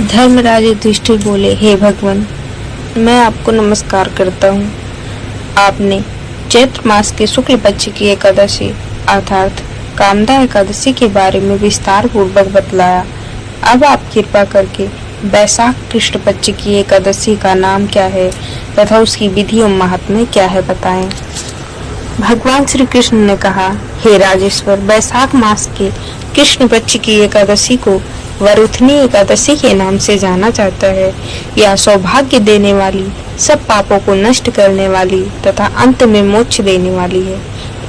धर्मराज युधिष्ठिर बोले, हे भगवान, मैं आपको नमस्कार करता हूँ। आपने चैत्र मास के शुक्ल पक्ष की एकादशी अर्थात कामदा एकादशी के बारे में विस्तार पूर्वक बतलाया। अब आप कृपा करके वैशाख कृष्ण पक्ष की एकादशी का नाम क्या है तथा उसकी विधि और महात्म्य क्या है, बताएं। भगवान श्री कृष्ण ने कहा, हे राजेश्वर, वैशाख मास के कृष्ण पक्ष की एकादशी को वरुथनी एकादशी के नाम से जाना जाता है। यह सौभाग्य देने वाली, सब पापों को नष्ट करने वाली तथा अंत में मोक्ष देने वाली है।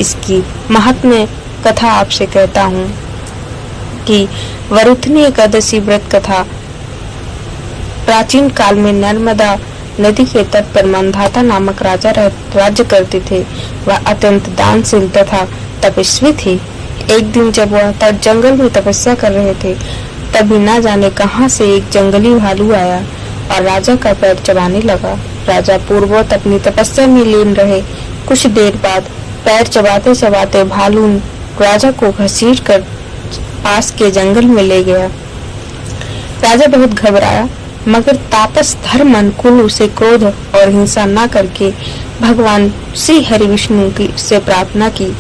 इसकी महात्म्य कथा आपसे कहता हूँ कि वरुथनी एकादशी व्रत कथा प्राचीन काल में नर्मदा नदी के तट पर मंधाता नामक राजा राज्य करते थे। वह अत्यंत दानशील तथा तपस्वी थे। एक दिन जब वह तट जंगल में तपस्या कर रहे थे, तभी न जाने कहां से एक जंगली भालू आया और राजा का पैर चबाने लगा। राजा पूर्ववत अपनी तपस्या में लीन रहे। कुछ देर बाद पैर चबाते चबाते भालू राजा को घसीट कर पास के जंगल में ले गया। राजा बहुत घबराया, मगर तापस धर्म अनुकूल उसे क्रोध और हिंसा न करके भगवान श्री हरि विष्णु की से प्रार्थना की।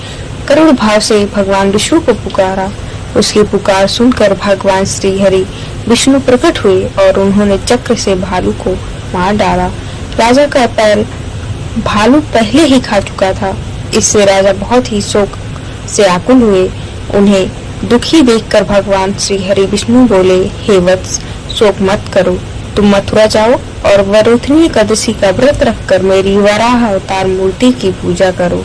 करुण भाव से भगवान विष्णु को पुकारा। उसकी पुकार सुनकर भगवान श्री हरि विष्णु प्रकट हुए और उन्होंने चक्र से भालू को मार डाला। राजा का पैर भालू पहले ही खा चुका था। इससे राजा बहुत ही शोक से आकुल हुए। उन्हें दुखी देखकर भगवान श्री हरि विष्णु बोले, हे वत्स, शोक मत करो। तुम मथुरा जाओ और वरुथनी एकादशी का व्रत रखकर मेरी वराह अवतार मूर्ति की पूजा करो।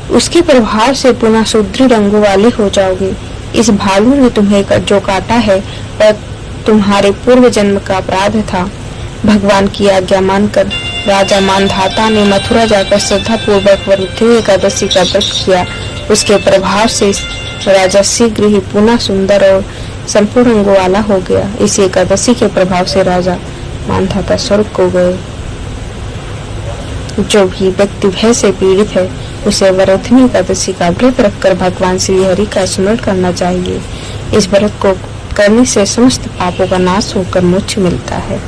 उसके प्रभाव से पुनः सुदृढ़ अंगों वाले हो जाओगे। इस भालू ने तुम्हें जो काटा है वह तुम्हारे पूर्व जन्म का अपराध था। भगवान की आज्ञा मानकर राजा मानधाता ने मथुरा जाकर श्रद्धा पूर्वक वरुथनी एकादशी का व्रत किया। उसके प्रभाव से राजा शीघ्र ही पुनः सुंदर और संपूर्ण अंगों वाला हो गया। इस एकादशी के प्रभाव से राजा मानधाता स्वर्ग को गए। जो भी व्यक्ति भय से पीड़ित है, उसे वरुथनी एकादशी का व्रत रखकर भगवान श्री हरि का स्मरण करना चाहिए। इस व्रत को करने से समस्त पापों का नाश होकर मोक्ष मिलता है।